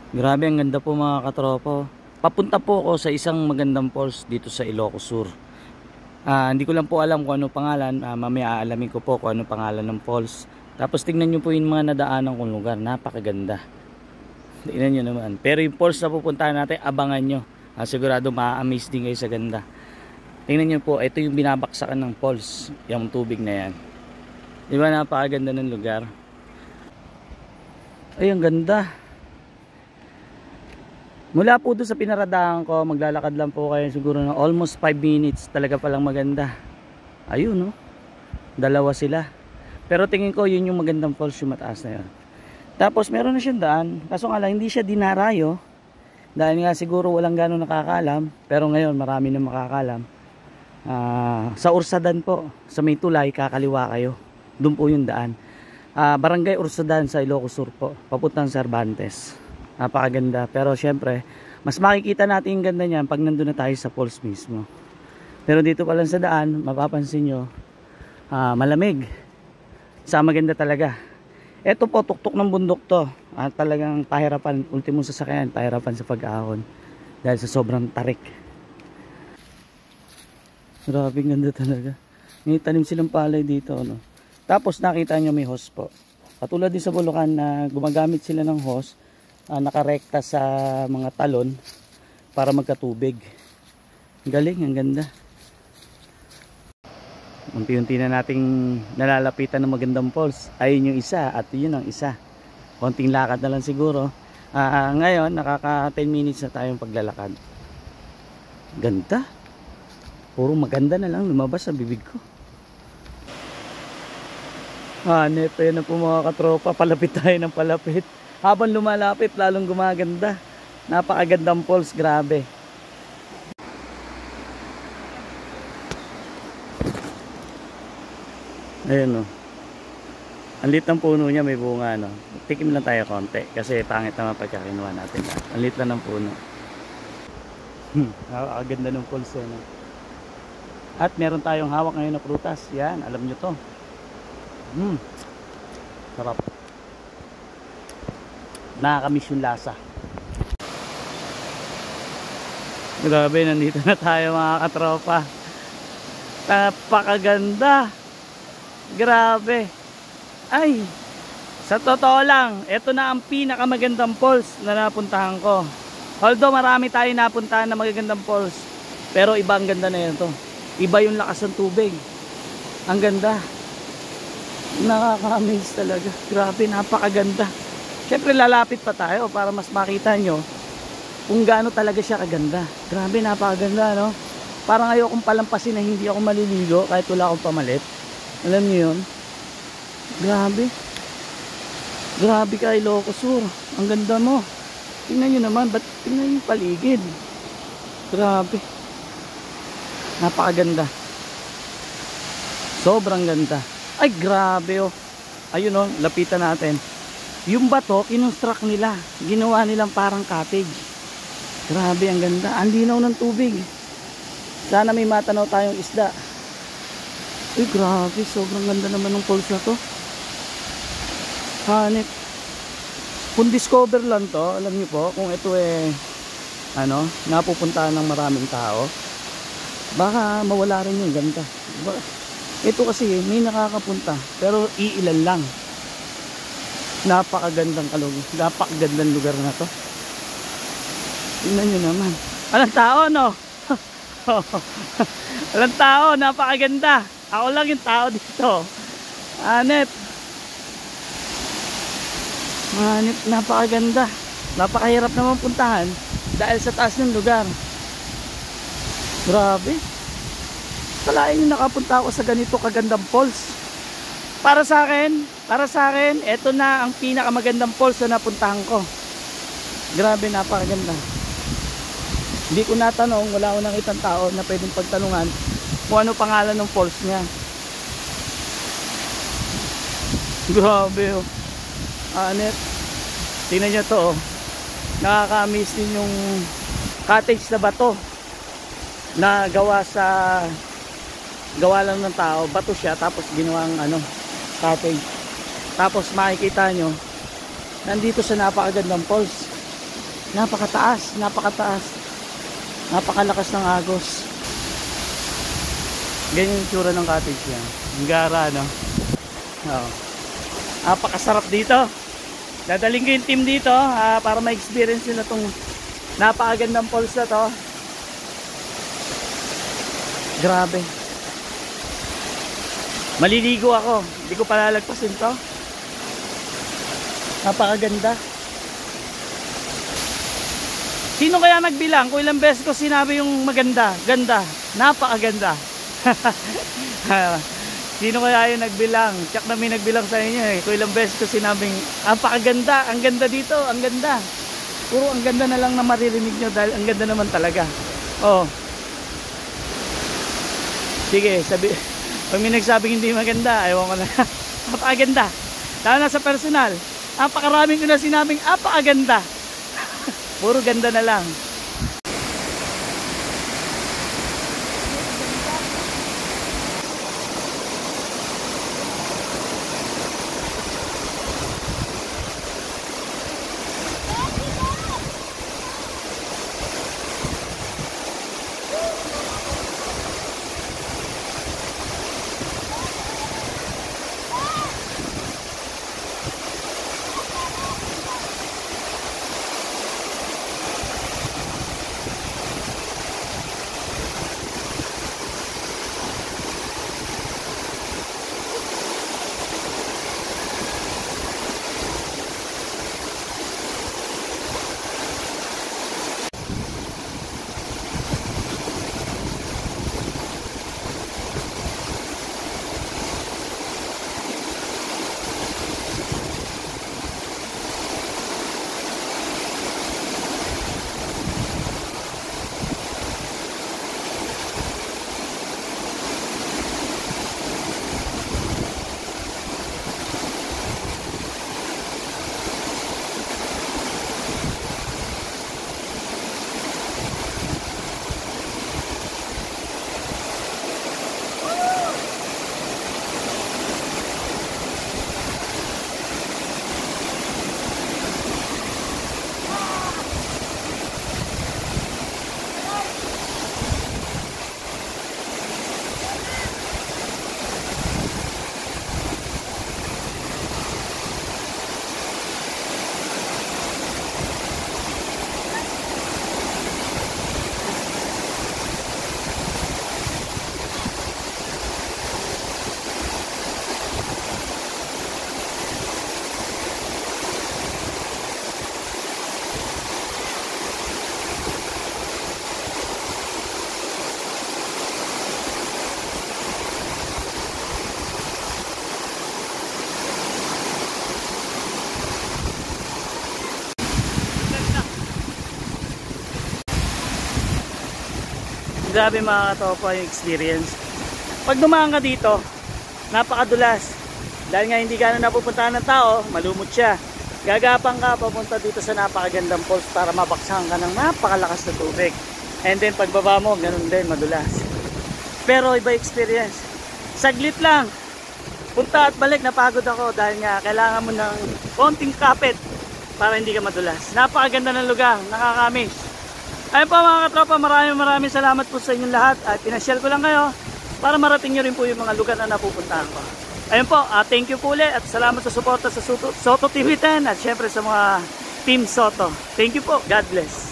Grabe, ang ganda po mga katropo. Papunta po ako sa isang magandang falls dito sa Ilocos Sur. Hindi ko lang po alam kung ano pangalan. Mamaya aalamin ko po kung ano pangalan ng falls. Tapos tingnan nyo po yung mga nadaanan kong lugar. Napakaganda. Tingnan nyo naman. Pero yung falls na pupuntahan natin, abangan nyo. Sigurado ma-amaze din kayo sa ganda. Tingnan nyo po, ito yung binabaksakan ng falls. Yung tubig na yan. Di ba napakaganda ng lugar? Ay, ang ganda. Mula po doon sa pinaradahan ko, maglalakad lang po kayo siguro ng almost 5 minutes. Talaga palang maganda. Ayun, no? Dalawa sila. Pero tingin ko yun yung magandang falls, yung mataas na yun. Tapos meron na siyang daan. Kaso nga lang, hindi siya dinarayo. Dahil nga siguro walang gano'ng nakakalam. Pero ngayon, marami na makakalam. Sa Ursadan po, sa may tulay, kakaliwa kayo. Doon po yung daan. Barangay Ursadan sa Ilocos Sur po. Papuntang Cervantes. Napakaganda, pero syempre mas makikita natin yung ganda niyan pag nandun na tayo sa falls mismo. Pero dito pa lang sa daan, mapapansin nyo, malamig. Sa maganda talaga. Ito po, tuktok ng bundok to. Talagang pahirapan, ultimong sasakyan, pahirapan sa pag-ahon dahil sa sobrang tarik. Grabe, ganda talaga. May tanim silang palay dito, no? Tapos nakita nyo may hose po. Katulad din sa Bulacan na gumagamit sila ng hose, nakarekta sa mga talon para magkatubig. Galing, ang ganda. Unti-unti na nating nalalapitan ng magandang falls. Ayun yung isa at yun ang isa. Konting lakad na lang siguro. Ngayon nakaka 10 minutes na tayong paglalakad. Ganda. Puro maganda na lang lumabas sa bibig ko. Neto yan na po mga katropa. Palapit tayo ng palapit. Habang lumalapit, lalong gumaganda. Napakagandang falls, grabe. Ayun, no. Ang lit ng puno niya, may bunga, no. Tikim lang tayo konti kasi pangit naman pagkakinuha natin. Ang lit lang ng puno. Napakaganda ng falls, no. At meron tayong hawak ngayon na prutas. Yan, alam nyo to. Sarap. Nakakamiss yung lasa. Grabe, nandito na tayo mga katropa. Napakaganda. Grabe. Ay, sa totoo lang, ito na ang pinakamagandang falls na napuntahan ko. Although marami tayo napuntahan na magagandang falls, pero iba ang ganda na ito. Iba yung lakas ng tubig. Ang ganda. Nakaka-amaze talaga. Grabe, napakaganda. Siyempre lalapit pa tayo para mas makita nyo kung gaano talaga siya kaganda. Grabe, napakaganda, no? Parang ayokong palampasin na hindi ako maliligo kahit wala akong pamalit. Alam nyo yun? Grabe. Grabe ka, Ilocos Sur. Ang ganda mo. Tingnan nyo naman, ba't tingnan yung paligid? Grabe. Napakaganda. Sobrang ganda. Ay, grabe, oh. Ayun, oh, lapitan natin. Yung bato, kinonstruct nila. Ginawa nilang parang cottage. Grabe, ang ganda. Ang linaw ng tubig. Sana may matanaw tayong isda. Uy, grabe. Sobrang ganda naman ng falls na to. Hanip. Kung discover lang to, alam niyo po, kung ito napupuntahan ng maraming tao, baka mawala rin yung ganda. Ito kasi, may nakakapunta, pero iilan lang. Napakagandang napakagandang lugar na to. Tingnan nyo naman. Walang tao, no? Walang tao, napakaganda. Ako lang yung tao dito. Hanep, napakaganda. Napakahirap naman puntahan dahil sa taas ng lugar. Grabe. Kalain nyo nakapunta ako sa ganito kagandang falls. Para sa akin, eto na ang pinakamagandang falls na napuntahan ko. Grabe, napakaganda. Hindi ko natanong, wala ko nakitang tao na pwedeng pagtanungan kung ano pangalan ng falls niya. Grabe, oh. Anet. Tingnan nyo to, oh. Nakaka-amaze din yung cottage na bato na gawa lang ng tao. Bato siya, tapos ginawang cottage. Tapos makikita nyo, nandito sa napakagandang falls. Napakataas, napakataas. Napakalakas ng agos. Ganyan yung tsura ng cottage yan. Ang gara, no? Oo. Napakasarap dito. Dadaling ko yung team dito para ma-experience nila itong napakagandang falls na to. Grabe. Maliligo ako. Hindi ko palalagpasin to. Napakaganda. Sino kaya nagbilang? Kung ilang beses ko sinabi yung maganda, ganda, napakaganda. Sino kaya yung nagbilang? Tsak na may nagbilang sa inyo eh. Kung ilang beses ko sinabing, napakaganda, ang ganda dito, ang ganda. Puro ang ganda na lang na maririnig nyo dahil ang ganda naman talaga. Oh. Sige, sabi, pag may nagsabing hindi maganda, ayaw ko na. Napakaganda. Lalo na sa personal. Napakaraming ko na sinabing, napakaganda. Puro ganda na lang. Grabe mga katopa yung experience. Pag dumaan ka dito, napakadulas. Dahil nga hindi ka na napupuntahan ng tao, malumot siya. Gagapang ka papunta dito sa napakagandang falls para mabaksahan ka ng napakalakas na tubig. And then pagbaba mo, ganun din, madulas. Pero iba experience. Saglit lang. Punta at balik, napagod ako dahil nga kailangan mo ng konting kapit para hindi ka madulas. Napakaganda ng lugar, nakakamiss. Ayun po mga katropa, maraming salamat po sa inyong lahat at pinasyal ko lang kayo para marating nyo rin po yung mga lugar na napupuntahan ko. Ayun po, thank you po ulit at salamat sa suporta sa Soto TV 10 at syempre sa mga Team Soto. Thank you po, God bless.